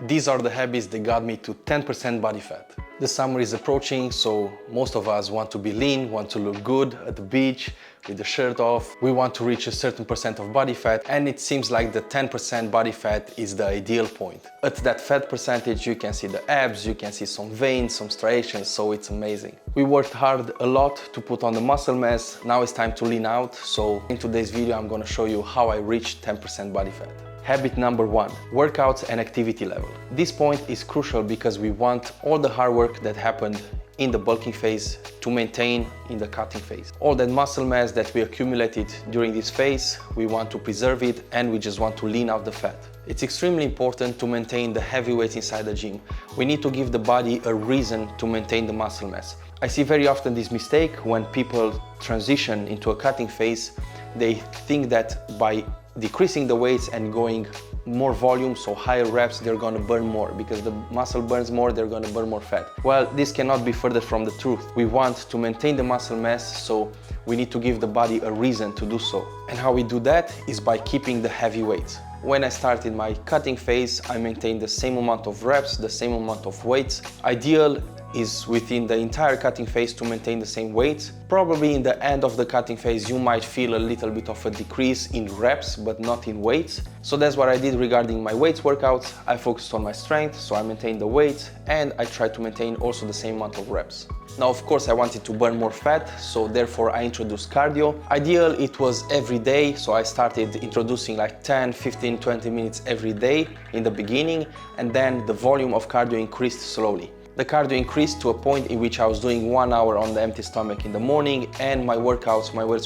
These are the habits that got me to 10% body fat. The summer is approaching, so most of us want to be lean, want to look good at the beach with the shirt off. We want to reach a certain percent of body fat, and it seems like the 10% body fat is the ideal point. At that fat percentage, you can see the abs, you can see some veins, some striations, so it's amazing. We worked hard a lot to put on the muscle mass. Now it's time to lean out. So in today's video, I'm gonna show you how I reached 10% body fat. Habit number 1, workouts and activity level. This point is crucial because we want all the hard work that happened in the bulking phase to maintain in the cutting phase. All that muscle mass that we accumulated during this phase, we want to preserve it, and we just want to lean out the fat. It's extremely important to maintain the heavy weights inside the gym. We need to give the body a reason to maintain the muscle mass. I see very often this mistake when people transition into a cutting phase. They think that by decreasing the weights and going more volume, so higher reps, they're gonna burn more. Because the muscle burns more, they're gonna burn more fat. Well, this cannot be further from the truth. We want to maintain the muscle mass, so we need to give the body a reason to do so. And how we do that is by keeping the heavy weights. When I started my cutting phase, I maintained the same amount of reps, the same amount of weights. Ideal is within the entire cutting phase to maintain the same weights. Probably in the end of the cutting phase you might feel a little bit of a decrease in reps but not in weights. So that's what I did regarding my weights workouts. I focused on my strength, so I maintained the weights, and I tried to maintain also the same amount of reps. Now of course I wanted to burn more fat, so therefore I introduced cardio. Ideal it was every day, so I started introducing like 10, 15, 20 minutes every day in the beginning, and then the volume of cardio increased slowly. The cardio increased to a point in which I was doing 1 hour on the empty stomach in the morning, and my weights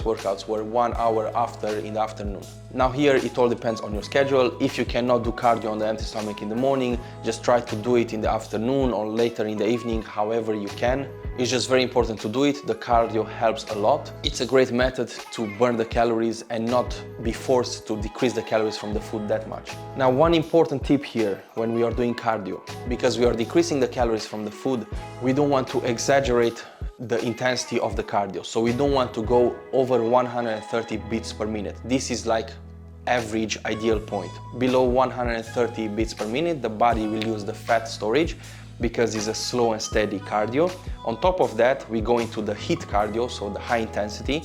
workouts were 1 hour after in the afternoon. Now here it all depends on your schedule. If you cannot do cardio on the empty stomach in the morning, just try to do it in the afternoon or later in the evening, however you can. It's just very important to do it. The cardio helps a lot. It's a great method to burn the calories and not be forced to decrease the calories from the food that much. Now, one important tip here when we are doing cardio, because we are decreasing the calories from the food, we don't want to exaggerate the intensity of the cardio. So we don't want to go over 130 beats per minute. This is like average ideal point. Below 130 beats per minute, the body will use the fat storage because it's a slow and steady cardio. On top of that, we go into the HIIT cardio, so the high intensity,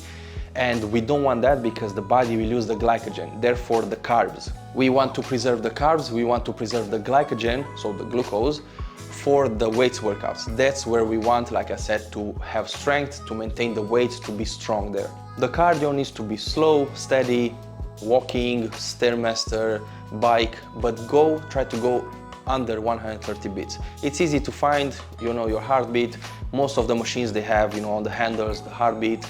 and we don't want that because the body will use the glycogen, therefore the carbs. We want to preserve the carbs, we want to preserve the glycogen, so the glucose, for the weights workouts. That's where we want, like I said, to have strength, to maintain the weights, to be strong there. The cardio needs to be slow, steady, walking, Stairmaster, bike, but try to go under 130 beats. It's easy to find, you know, your heartbeat. Most of the machines they have, you know, on the handles, the heartbeat.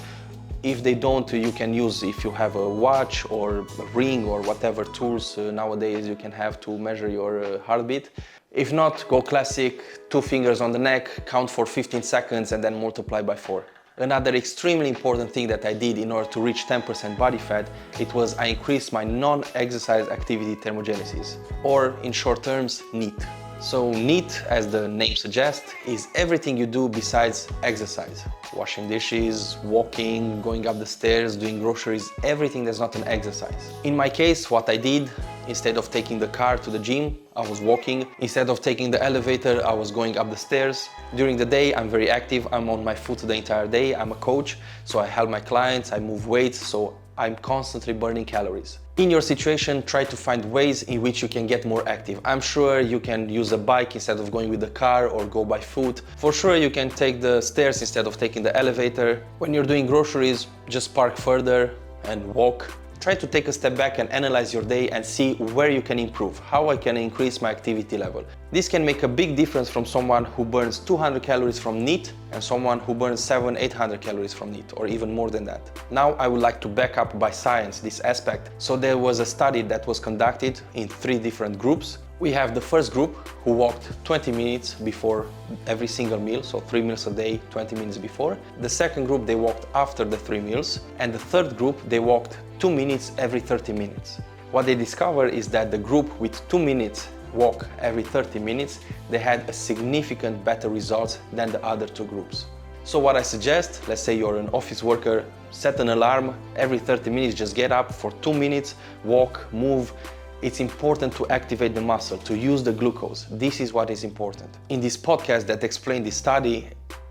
If they don't, you can use, if you have a watch or a ring or whatever tools nowadays you can have to measure your heartbeat. If not, go classic, 2 fingers on the neck, count for 15 seconds and then multiply by 4. Another extremely important thing that I did in order to reach 10% body fat, it was I increased my non-exercise activity thermogenesis, or in short terms, NEAT. So NEAT, as the name suggests, is everything you do besides exercise. Washing dishes, walking, going up the stairs, doing groceries, everything that's not an exercise. In my case, what I did, instead of taking the car to the gym, I was walking. Instead of taking the elevator, I was going up the stairs. During the day, I'm very active. I'm on my foot the entire day. I'm a coach, so I help my clients, I move weights, so I'm constantly burning calories. In your situation, try to find ways in which you can get more active. I'm sure you can use a bike instead of going with the car, or go by foot. For sure you can take the stairs instead of taking the elevator. When you're doing groceries, just park further and walk. Try to take a step back and analyze your day and see where you can improve, how I can increase my activity level. This can make a big difference from someone who burns 200 calories from NEAT and someone who burns 700-800 calories from NEAT, or even more than that. Now I would like to back up by science this aspect. So there was a study that was conducted in 3 different groups. We have the first group who walked 20 minutes before every single meal, so 3 meals a day, 20 minutes before. The second group, they walked after the 3 meals. And the third group, they walked 2 minutes every 30 minutes. What they discovered is that the group with 2 minutes walk every 30 minutes, they had a significant better results than the other 2 groups. So what I suggest, let's say you're an office worker, set an alarm every 30 minutes, just get up for 2 minutes, walk, move, It's important to activate the muscle, to use the glucose. This is what is important. In this podcast that explained this study,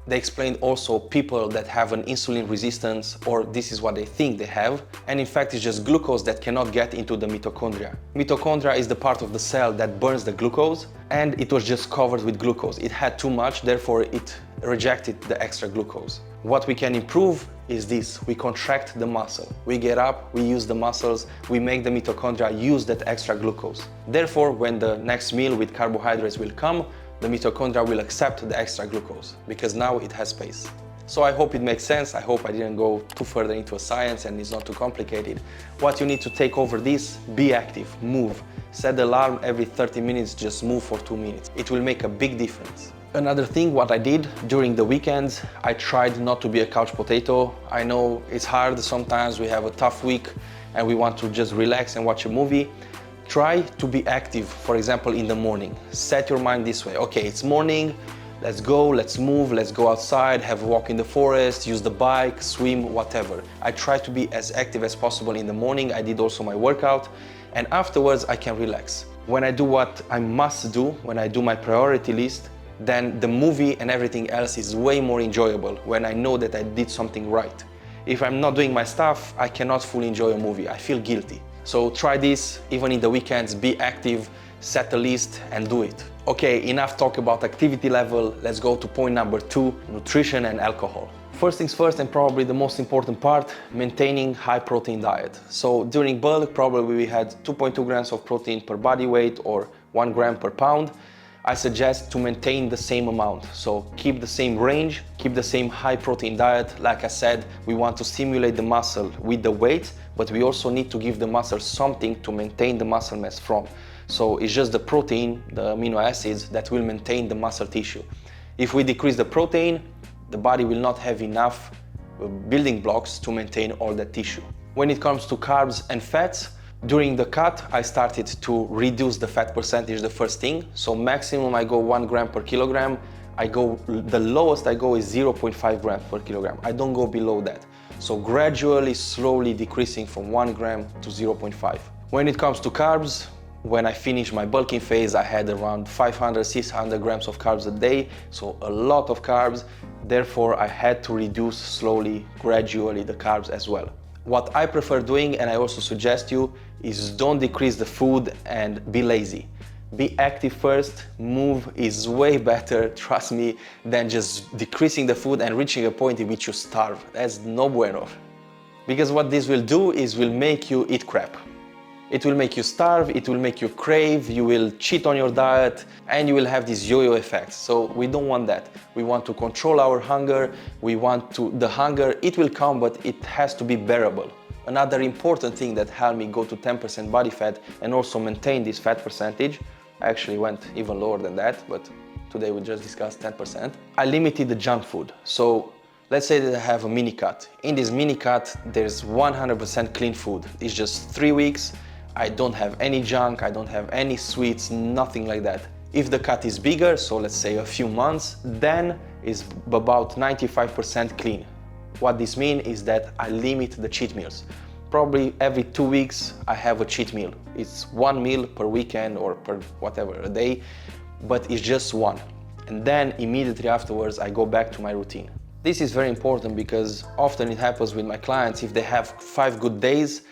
they explained also people that have an insulin resistance, or this is what they think they have, and in fact it's just glucose that cannot get into the mitochondria. Mitochondria is the part of the cell that burns the glucose, and it was just covered with glucose. It had too much, therefore it rejected the extra glucose. What we can improve is this: we contract the muscle. We get up, we use the muscles, we make the mitochondria use that extra glucose. Therefore, when the next meal with carbohydrates will come, the mitochondria will accept the extra glucose because now it has space. So I hope it makes sense. I hope I didn't go too further into a science and it's not too complicated. What you need to take over this: be active, move. Set the alarm every 30 minutes, just move for 2 minutes. It will make a big difference. Another thing, what I did during the weekends, I tried not to be a couch potato. I know it's hard, sometimes we have a tough week and we want to just relax and watch a movie. Try to be active, for example, in the morning. Set your mind this way: okay, it's morning, let's go, let's move, let's go outside, have a walk in the forest, use the bike, swim, whatever. I try to be as active as possible in the morning. I did also my workout, and afterwards I can relax. When I do what I must do, when I do my priority list, then the movie and everything else is way more enjoyable when I know that I did something right. If I'm not doing my stuff, I cannot fully enjoy a movie. I feel guilty. So try this, even in the weekends, be active, set a list and do it. Okay, enough talk about activity level. Let's go to point number 2, nutrition and alcohol. First things first, and probably the most important part, maintaining high protein diet. So during bulk, probably we had 2.2 grams of protein per body weight or 1 gram per pound. I suggest to maintain the same amount. So keep the same range, keep the same high protein diet. Like I said, we want to stimulate the muscle with the weight, but we also need to give the muscle something to maintain the muscle mass from. So it's just the protein, the amino acids, that will maintain the muscle tissue. If we decrease the protein, the body will not have enough building blocks to maintain all that tissue. When it comes to carbs and fats, during the cut, I started to reduce the fat percentage the first thing. So maximum I go 1 gram per kilogram. The lowest I go is 0.5 grams per kilogram. I don't go below that. So gradually, slowly decreasing from 1 gram to 0.5. When it comes to carbs, when I finished my bulking phase, I had around 500, 600 grams of carbs a day. So a lot of carbs. Therefore, I had to reduce slowly, gradually the carbs as well. What I prefer doing, and I also suggest you, is don't decrease the food and be lazy. Be active first. Move is way better, trust me, than just decreasing the food and reaching a point in which you starve. That's no bueno. Because what this will do is will make you eat crap. It will make you starve, it will make you crave, you will cheat on your diet, and you will have these yo-yo effects. So we don't want that. We want to control our hunger. The hunger, it will come, but it has to be bearable. Another important thing that helped me go to 10% body fat and also maintain this fat percentage, I actually went even lower than that, but today we just discussed 10%. I limited the junk food. So let's say that I have a mini cut. In this mini cut, there's 100% clean food. It's just 3 weeks. I don't have any junk, I don't have any sweets, nothing like that. If the cut is bigger, so let's say a few months, then it's about 95% clean. What this means is that I limit the cheat meals. Probably every 2 weeks I have a cheat meal. It's 1 meal per weekend or per whatever, a day, but it's just one. And then immediately afterwards I go back to my routine. This is very important because often it happens with my clients, if they have 5 good days,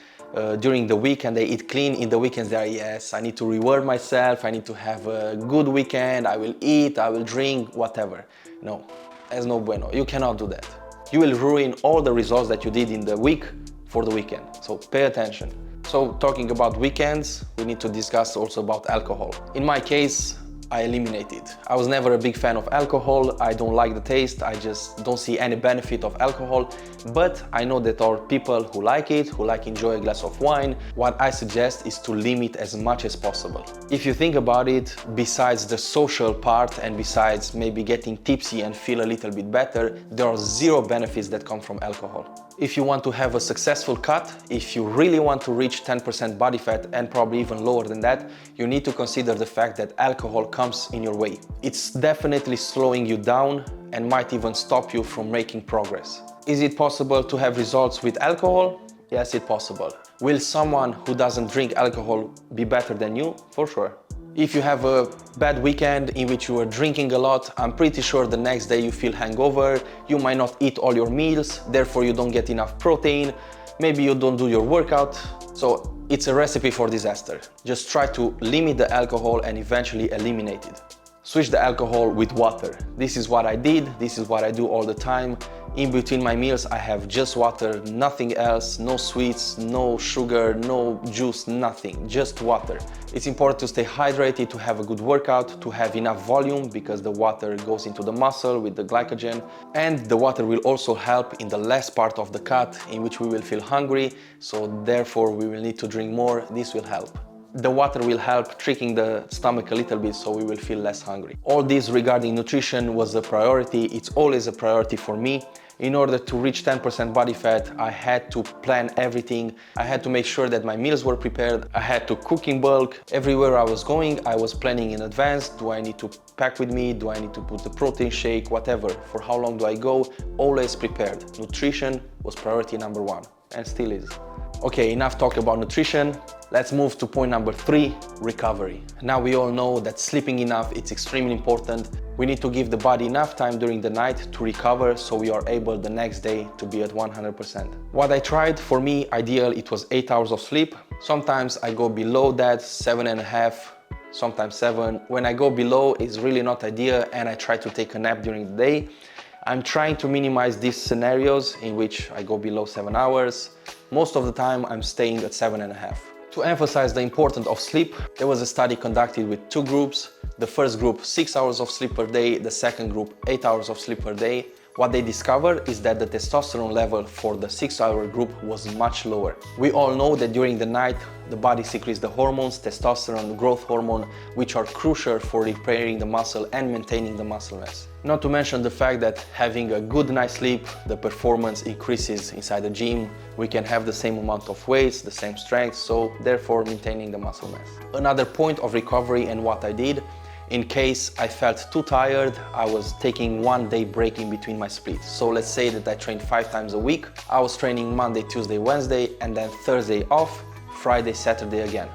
during the week and they eat clean, in the weekends they are, yes, I need to reward myself, I need to have a good weekend, I will eat, I will drink, whatever. No, that's no bueno. You cannot do that. You will ruin all the results that you did in the week for the weekend. So pay attention. So talking about weekends, we need to discuss also about alcohol. In my case, I eliminate it. I was never a big fan of alcohol. I don't like the taste. I just don't see any benefit of alcohol. But I know that there are people who like it, who like enjoy a glass of wine. What I suggest is to limit as much as possible. If you think about it, besides the social part and besides maybe getting tipsy and feel a little bit better, there are 0 benefits that come from alcohol. If you want to have a successful cut, if you really want to reach 10% body fat and probably even lower than that, you need to consider the fact that alcohol comes in your way. It's definitely slowing you down and might even stop you from making progress. Is it possible to have results with alcohol? Yes, it's possible. Will someone who doesn't drink alcohol be better than you? For sure. If you have a bad weekend in which you are drinking a lot, I'm pretty sure the next day you feel hangover, you might not eat all your meals, therefore you don't get enough protein, maybe you don't do your workout. So it's a recipe for disaster. Just try to limit the alcohol and eventually eliminate it. Switch the alcohol with water. This is what I did, this is what I do all the time. In between my meals, I have just water, nothing else, no sweets, no sugar, no juice, nothing, just water. It's important to stay hydrated, to have a good workout, to have enough volume because the water goes into the muscle with the glycogen. And the water will also help in the last part of the cut in which we will feel hungry. So therefore we will need to drink more. This will help. The water will help tricking the stomach a little bit so we will feel less hungry. All this regarding nutrition was a priority. It's always a priority for me. In order to reach 10% body fat, I had to plan everything. I had to make sure that my meals were prepared. I had to cook in bulk. Everywhere I was going, I was planning in advance. Do I need to pack with me? Do I need to put the protein shake? Whatever. For how long do I go? Always prepared. Nutrition was priority number one and still is. Okay, enough talk about nutrition. Let's move to point number 3, recovery. Now we all know that sleeping enough, it's extremely important. We need to give the body enough time during the night to recover so we are able the next day to be at 100%. What I tried, for me, ideal, it was 8 hours of sleep. Sometimes I go below that, 7.5, sometimes 7. When I go below, it's really not ideal and I try to take a nap during the day. I'm trying to minimize these scenarios in which I go below 7 hours. Most of the time I'm staying at 7.5. To emphasize the importance of sleep, there was a study conducted with 2 groups. The first group, 6 hours of sleep per day. The second group, 8 hours of sleep per day. What they discovered is that the testosterone level for the 6-hour group was much lower. We all know that during the night, the body secretes the hormones, testosterone, growth hormone, which are crucial for repairing the muscle and maintaining the muscle mass. Not to mention the fact that having a good night's sleep, the performance increases inside the gym. We can have the same amount of weights, the same strength, so therefore maintaining the muscle mass. Another point of recovery and what I did, in case I felt too tired, I was taking 1 day break in between my splits. So let's say that I trained 5 times a week. I was training Monday, Tuesday, Wednesday, and then Thursday off, Friday, Saturday again,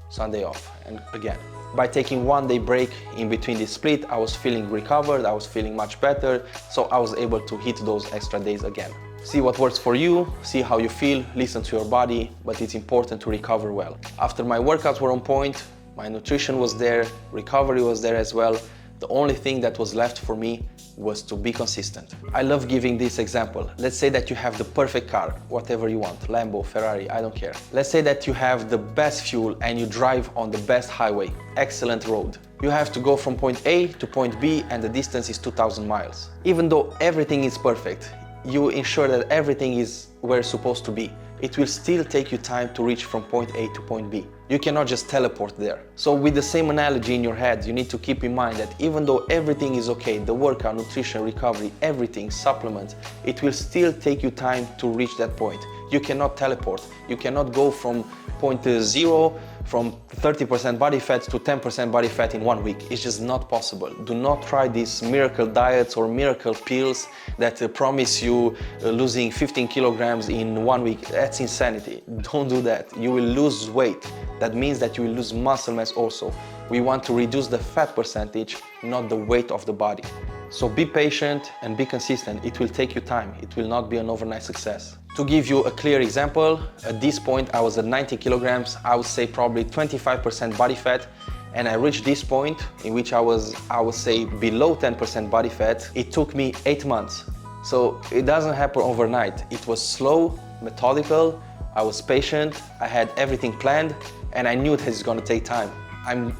Sunday off, and again. By taking 1 day break in between this split, I was feeling recovered, I was feeling much better, so I was able to hit those extra days again. See what works for you, see how you feel, listen to your body, but it's important to recover well. After my workouts were on point, my nutrition was there, recovery was there as well. The only thing that was left for me was to be consistent. I love giving this example. Let's say that you have the perfect car, whatever you want, Lambo, Ferrari, I don't care. Let's say that you have the best fuel and you drive on the best highway, excellent road. You have to go from point A to point B and the distance is 2,000 miles. Even though everything is perfect, you ensure that everything is where it's supposed to be. It will still take you time to reach from point A to point B. You cannot just teleport there. So with the same analogy in your head, you need to keep in mind that even though everything is okay, the workout, nutrition, recovery, everything, supplements, it will still take you time to reach that point. You cannot teleport. You cannot go from point 0, from 30% body fat to 10% body fat in 1 week. It's just not possible. Do not try these miracle diets or miracle pills that promise you losing 15 kilograms in 1 week. That's insanity. Don't do that. You will lose weight. That means that you will lose muscle mass also. We want to reduce the fat percentage, not the weight of the body. So be patient and be consistent. It will take you time. It will not be an overnight success. To give you a clear example, at this point I was at 90 kilograms, I would say probably 25% body fat, and I reached this point in which I would say below 10% body fat. It took me 8 months. So it doesn't happen overnight. It was slow, methodical, I was patient, I had everything planned, and I knew that it's gonna take time.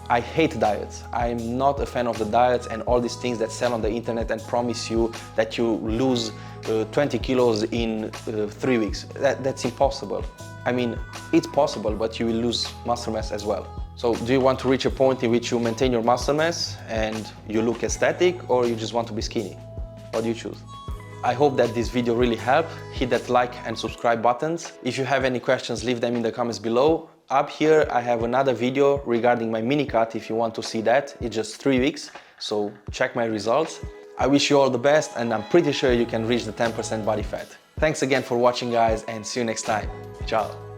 I hate diets. I'm not a fan of the diets and all these things that sell on the internet and promise you that you lose 20 kilos in 3 weeks. That's impossible. I mean, it's possible, but you will lose muscle mass as well. So do you want to reach a point in which you maintain your muscle mass and you look aesthetic, or you just want to be skinny? What do you choose? I hope that this video really helped. Hit that like and subscribe buttons. If you have any questions, leave them in the comments below. Up here I have another video regarding my mini cut if you want to see that. It's just 3 weeks, so check my results. I wish you all the best and I'm pretty sure you can reach the 10% body fat. Thanks again for watching, guys, and see you next time. Ciao.